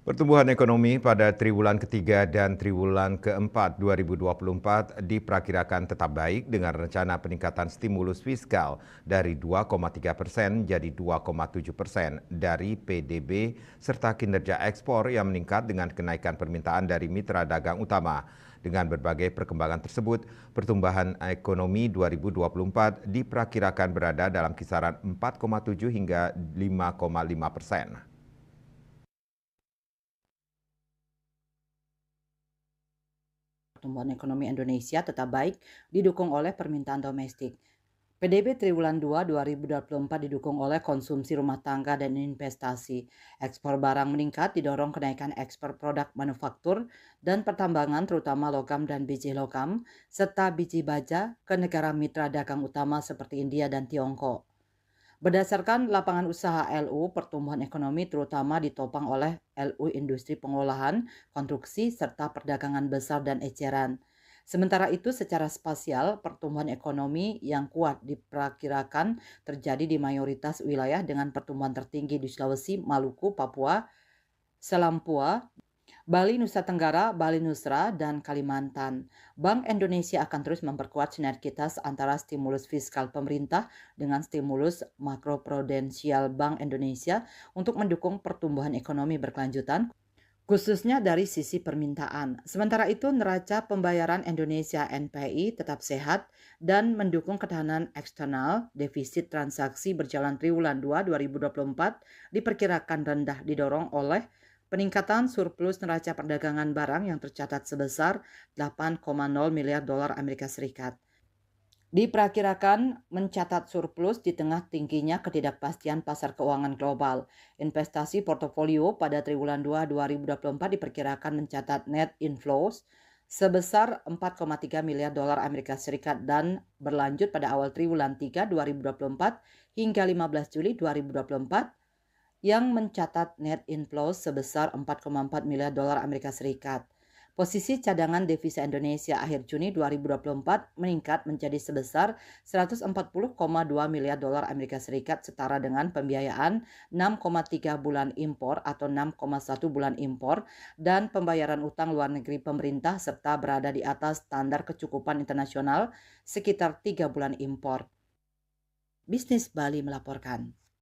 Pertumbuhan ekonomi pada triwulan ketiga dan triwulan keempat 2024 diperkirakan tetap baik dengan rencana peningkatan stimulus fiskal dari 2,3% jadi 2,7% dari PDB serta kinerja ekspor yang meningkat dengan kenaikan permintaan dari mitra dagang utama. Dengan berbagai perkembangan tersebut, pertumbuhan ekonomi 2024 diperkirakan berada dalam kisaran 4,7 hingga 5,5%. Pertumbuhan ekonomi Indonesia tetap baik didukung oleh permintaan domestik. PDB triwulan 2 2024 didukung oleh konsumsi rumah tangga dan investasi. Ekspor barang meningkat didorong kenaikan ekspor produk manufaktur dan pertambangan terutama logam dan biji logam, serta biji baja ke negara mitra dagang utama seperti India dan Tiongkok. Berdasarkan lapangan usaha LU, pertumbuhan ekonomi terutama ditopang oleh LU industri pengolahan, konstruksi, serta perdagangan besar dan eceran. Sementara itu secara spasial, pertumbuhan ekonomi yang kuat diperkirakan terjadi di mayoritas wilayah dengan pertumbuhan tertinggi di Sulawesi, Maluku, Papua, Selampua, Bali, Nusa Tenggara, Bali Nusra, dan Kalimantan. Bank Indonesia akan terus memperkuat sinergitas antara stimulus fiskal pemerintah dengan stimulus makroprudensial Bank Indonesia untuk mendukung pertumbuhan ekonomi berkelanjutan, khususnya dari sisi permintaan. Sementara itu, neraca pembayaran Indonesia (NPI) tetap sehat dan mendukung ketahanan eksternal. Defisit transaksi berjalan triwulan 2 2024 diperkirakan rendah didorong oleh peningkatan surplus neraca perdagangan barang yang tercatat sebesar 8,0 miliar dolar Amerika Serikat. Diperkirakan mencatat surplus di tengah tingginya ketidakpastian pasar keuangan global. Investasi portofolio pada triwulan 2 2024 diperkirakan mencatat net inflows sebesar 4,3 miliar dolar Amerika Serikat dan berlanjut pada awal triwulan 3 2024 hingga 15 Juli 2024 yang mencatat net inflows sebesar 4,4 miliar dolar Amerika Serikat. Posisi cadangan devisa Indonesia akhir Juni 2024 meningkat menjadi sebesar 140,2 miliar dolar Amerika Serikat setara dengan pembiayaan 6,3 bulan impor atau 6,1 bulan impor dan pembayaran utang luar negeri pemerintah serta berada di atas standar kecukupan internasional sekitar 3 bulan impor. Bisnis Bali melaporkan.